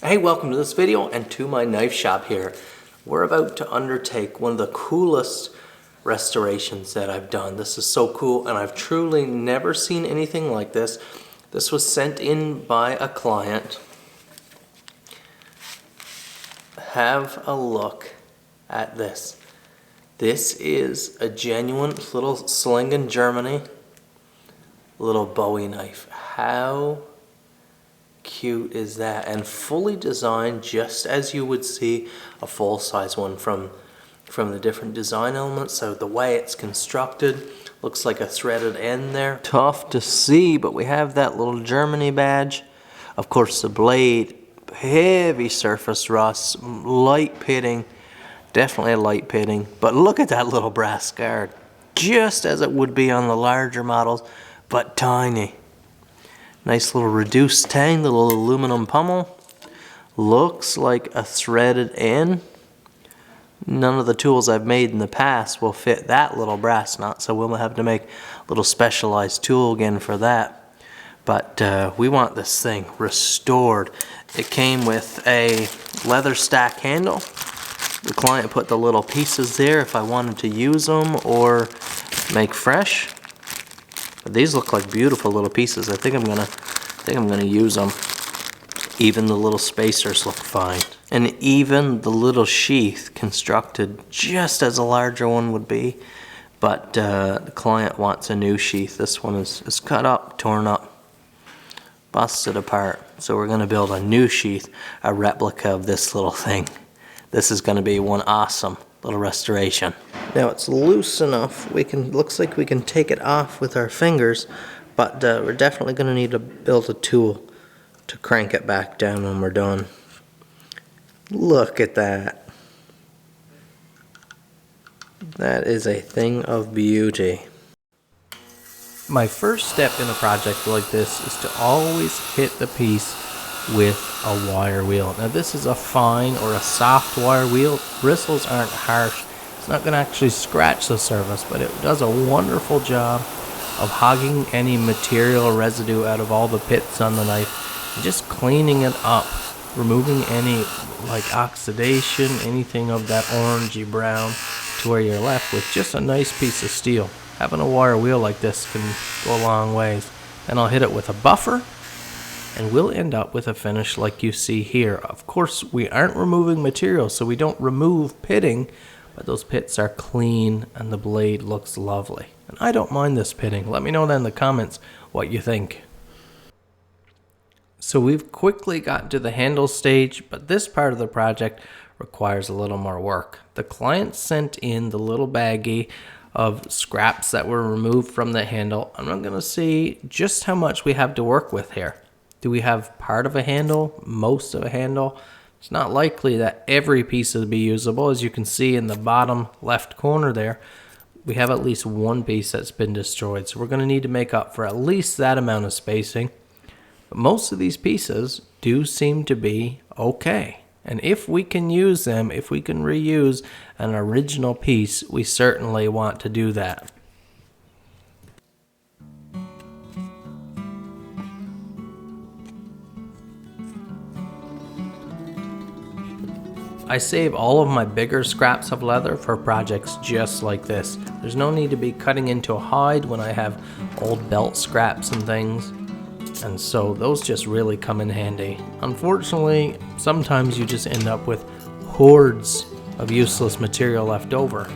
Hey, welcome to this video and to my knife shop here. We're about to undertake one of the coolest restorations that I've done. This is so cool, and I've truly never seen anything like this. This was sent in by a client. Have a look at this. This is a genuine little sling in Germany, little Bowie knife. How cute is that? And fully designed just as you would see a full-size one from the different design elements. So the way it's constructed looks like a threaded end there. Tough to see, but we have that little Germany badge. Of course, the blade, heavy surface rust, light pitting, definitely a light pitting. But look at that little brass guard, just as it would be on the larger models, but tiny. Nice little reduced tang, the little aluminum pommel. Looks like a threaded end. None of the tools I've made in the past will fit that little brass nut, so we'll have to make a little specialized tool again for that. But we want this thing restored. It came with a leather stack handle. The client put the little pieces there if I wanted to use them or make fresh. But these look like beautiful little pieces. I think I'm gonna use them. Even the little spacers look fine. And even the little sheath constructed just as a larger one would be. But the client wants a new sheath. This one is cut up, torn up, busted apart. So we're gonna build a new sheath, a replica of this little thing. This is gonna be one awesome little restoration. Now it's loose enough, looks like we can take it off with our fingers, but we're definitely gonna need to build a tool to crank it back down when we're done. Look at that. That is a thing of beauty. My first step in a project like this is to always hit the piece with a wire wheel. Now this is a fine or a soft wire wheel. Bristles aren't harsh. It's not going to actually scratch the surface, but it does a wonderful job of hogging any material or residue out of all the pits on the knife and just cleaning it up, removing any like oxidation, anything of that orangey brown, to where you're left with just a nice piece of steel. Having a wire wheel like this can go a long ways. Then I'll hit it with a buffer, and we'll end up with a finish like you see here. Of course, we aren't removing material, so we don't remove pitting, but those pits are clean and the blade looks lovely. And I don't mind this pitting. Let me know down in the comments what you think. So we've quickly got to the handle stage, but this part of the project requires a little more work. The client sent in the little baggie of scraps that were removed from the handle, and I'm going to see just how much we have to work with here. Do we have part of a handle, most of a handle? It's not likely that every piece will be usable. As you can see in the bottom left corner there, we have at least one piece that's been destroyed. So we're going to need to make up for at least that amount of spacing. But most of these pieces do seem to be okay. And if we can use them, if we can reuse an original piece, we certainly want to do that. I save all of my bigger scraps of leather for projects just like this. There's no need to be cutting into a hide when I have old belt scraps and things, and so those just really come in handy. Unfortunately, sometimes you just end up with hordes of useless material left over,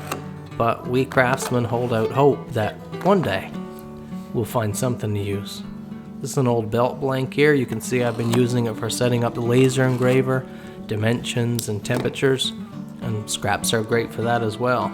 but we craftsmen hold out hope that one day we'll find something to use. This is an old belt blank here. You can see I've been using it for setting up the laser engraver, dimensions and temperatures, and scraps are great for that as well.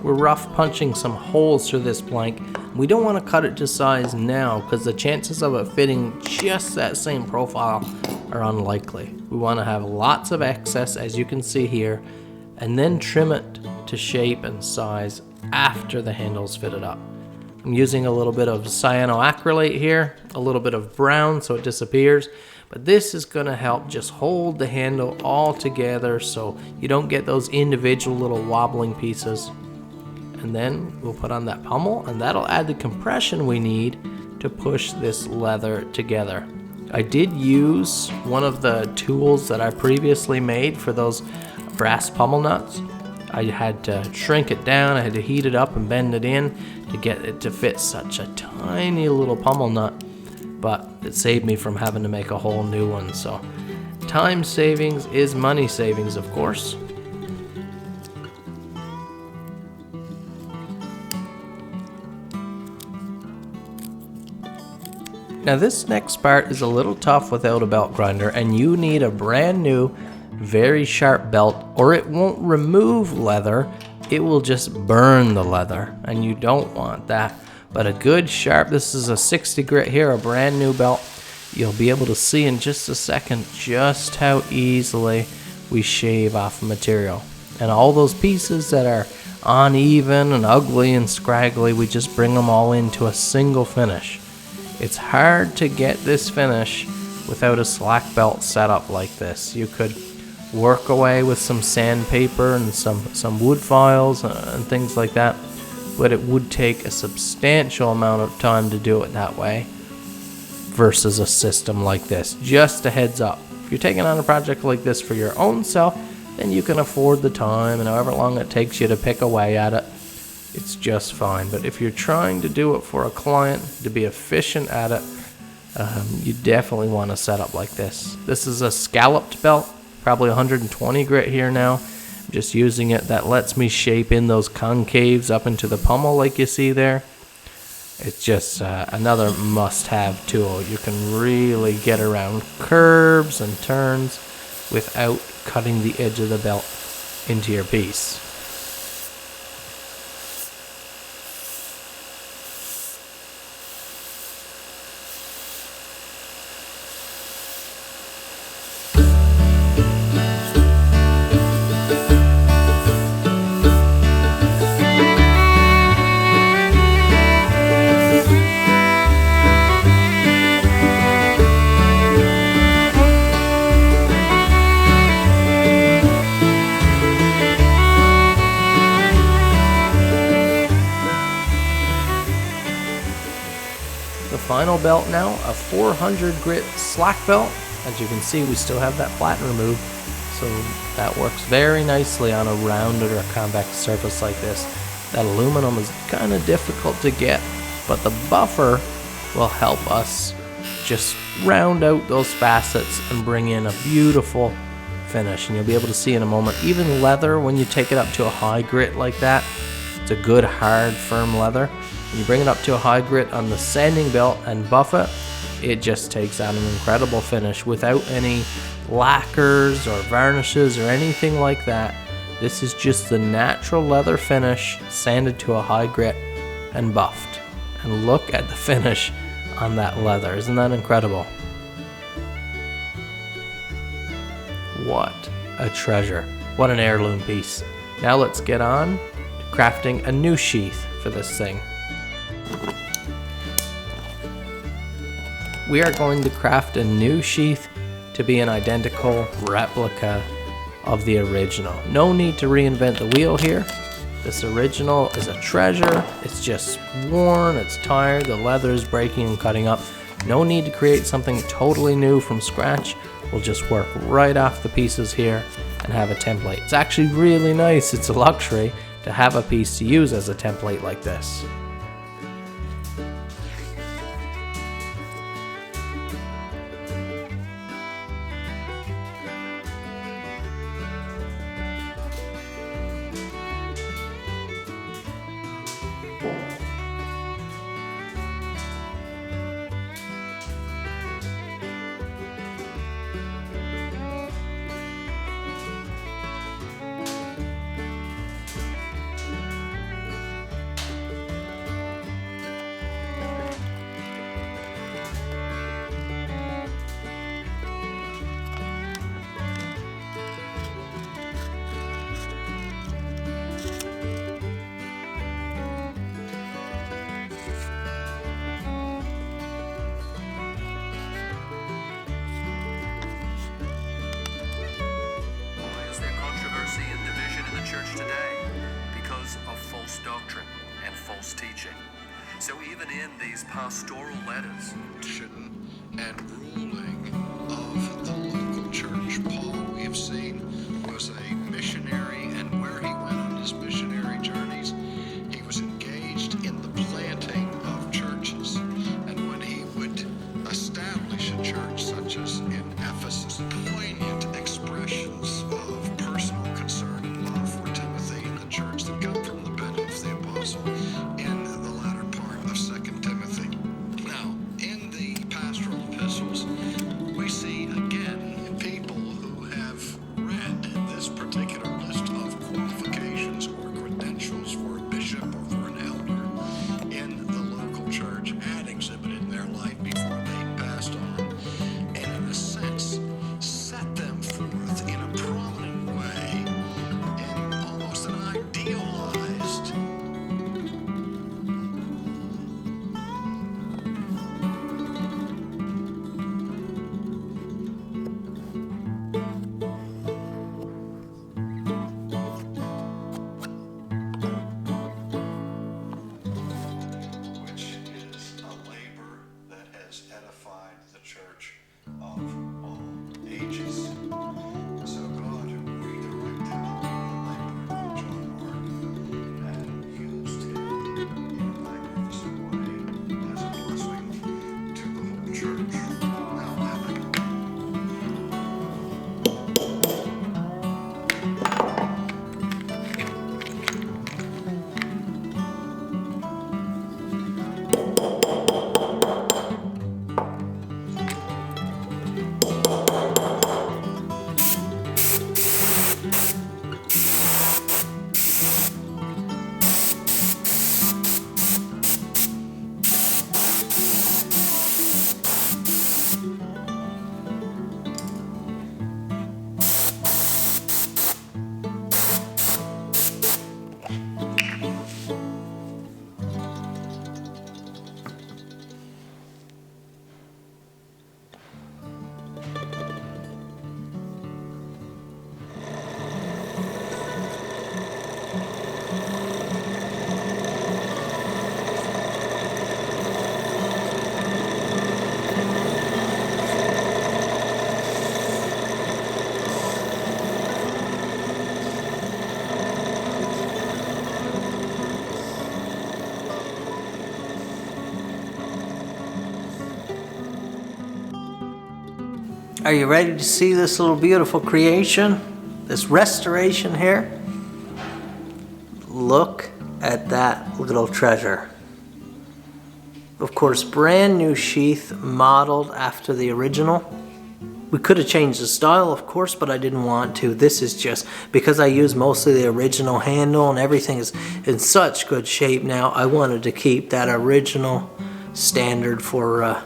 We're rough punching some holes through this blank. We don't want to cut it to size now because the chances of it fitting just that same profile are unlikely. We want to have lots of excess, as you can see here, and then trim it to shape and size after the handle's fitted up. I'm using a little bit of cyanoacrylate here, a little bit of brown so it disappears, But this is going to help just hold the handle all together so you don't get those individual little wobbling pieces. And then we'll put on that pommel, and that'll add the compression we need to push this leather together. I did use one of the tools that I previously made for those brass pommel nuts. I had to shrink it down, I had to heat it up and bend it in to get it to fit such a tiny little pommel nut, but it saved me from having to make a whole new one. So time savings is money savings, of course. Now this next part is a little tough without a belt grinder, and you need a brand new, very sharp belt, or it won't remove leather, it will just burn the leather, and you don't want that. But a good sharp, this is a 60 grit here, a brand new belt. You'll be able to see in just a second just how easily we shave off material. And all those pieces that are uneven and ugly and scraggly, we just bring them all into a single finish. It's hard to get this finish without a slack belt setup like this. You could work away with some sandpaper and some wood files and things like that, but it would take a substantial amount of time to do it that way versus a system like this. Just a heads up, if you're taking on a project like this for your own self, then you can afford the time, and however long it takes you to pick away at it, it's just fine. But if you're trying to do it for a client, to be efficient at it, you definitely want a setup like this. This is a scalloped belt, probably 120 grit here now. I'm just using it. That lets me shape in those concaves up into the pommel like you see there. It's just another must-have tool. You can really get around curves and turns without cutting the edge of the belt into your piece. Final belt now, a 400 grit slack belt. As you can see, we still have that flatten removed, so that works very nicely on a rounded or convex surface like this. That aluminum is kind of difficult to get, but the buffer will help us just round out those facets and bring in a beautiful finish. And you'll be able to see in a moment, even leather, when you take it up to a high grit like that, it's a good hard firm leather. When you bring it up to a high grit on the sanding belt and buff it, it just takes out an incredible finish without any lacquers or varnishes or anything like that. This is just the natural leather finish sanded to a high grit and buffed. And look at the finish on that leather. Isn't that incredible? What a treasure. What an heirloom piece. Now let's get on to crafting a new sheath for this thing. We are going to craft a new sheath to be an identical replica of the original. No need to reinvent the wheel here. This original is a treasure. It's just worn, it's tired, the leather is breaking and cutting up. No need to create something totally new from scratch. We'll just work right off the pieces here and have a template. It's actually really nice. It's a luxury to have a piece to use as a template like this. church today because of false doctrine and false teaching. So even in these pastoral letters and ruling of the local church, Paul, we have seen, was a missionary, and where he went on his missionary journeys, he was engaged in the planting of churches. And when he would establish a church, such as in Ephesus, poignant expressions of personal concern and love for Timothy and the church that come from the pen of the apostle in the latter part of 2 Timothy. Now, in the pastoral epistles, we see again people who have read this particular list of qualifications or credentials for a bishop or for an elder in the local church had exhibited in their life before they passed on, and in a sense set them forth in a prominent way in almost an idealized which is a labor that has edified the church of all ages. So God redirected the labor of John Mark and used him in a magnificent way as a blessing to the whole church. Now, having Are you ready to see this little beautiful creation? This restoration here? Look at that little treasure. Of course, brand new sheath modeled after the original. We could have changed the style, of course, but I didn't want to. This is just because I use mostly the original handle and everything is in such good shape now. I wanted to keep that original standard for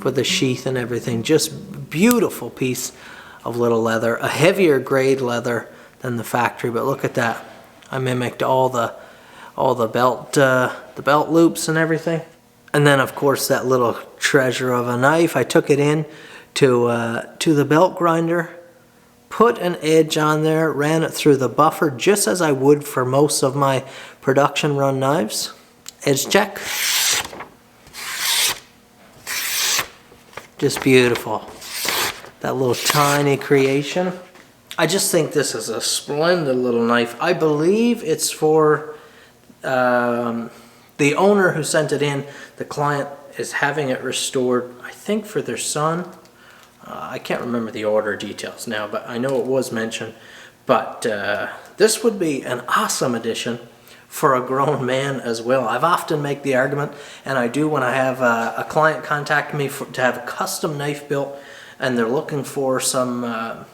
the sheath and everything. Just beautiful piece of little leather, a heavier grade leather than the factory, but look at that. I mimicked all the belt loops and everything. And then of course that little treasure of a knife, I took it in to the belt grinder, put an edge on there, ran it through the buffer just as I would for most of my production run knives. Edge check. Just beautiful. That little tiny creation. I just think this is a splendid little knife. I believe it's for the owner who sent it in. The client is having it restored, I think for their son. I can't remember the order details now, but I know it was mentioned. But this would be an awesome addition for a grown man as well. I've often make the argument, and I do when I have a client contact me to have a custom knife built, and they're looking for some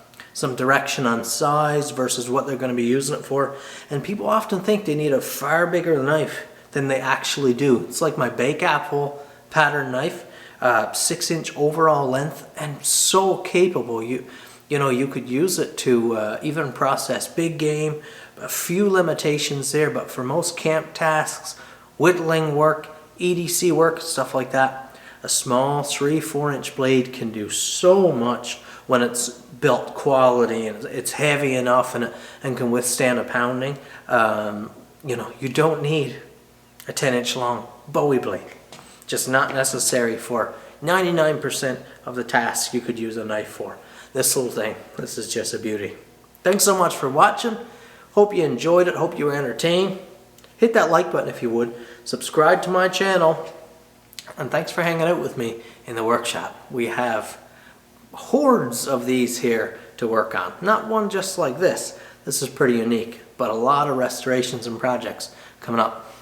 direction on size versus what they're going to be using it for. And people often think they need a far bigger knife than they actually do. It's like my bake apple pattern knife, 6-inch overall length, and so capable. You know, you could use it to even process big game. A few limitations there, but for most camp tasks, whittling work, EDC work, stuff like that, a small 3-4 inch blade can do so much when it's built quality and it's heavy enough and can withstand a pounding, you know, you don't need a 10-inch long Bowie blade. Just not necessary for 99% of the tasks you could use a knife for. This little thing, this is just a beauty. Thanks so much for watching. Hope you enjoyed it. Hope you were entertained. Hit that like button if you would. Subscribe to my channel. And thanks for hanging out with me in the workshop. We have hordes of these here to work on. Not one just like this. This is pretty unique, but a lot of restorations and projects coming up.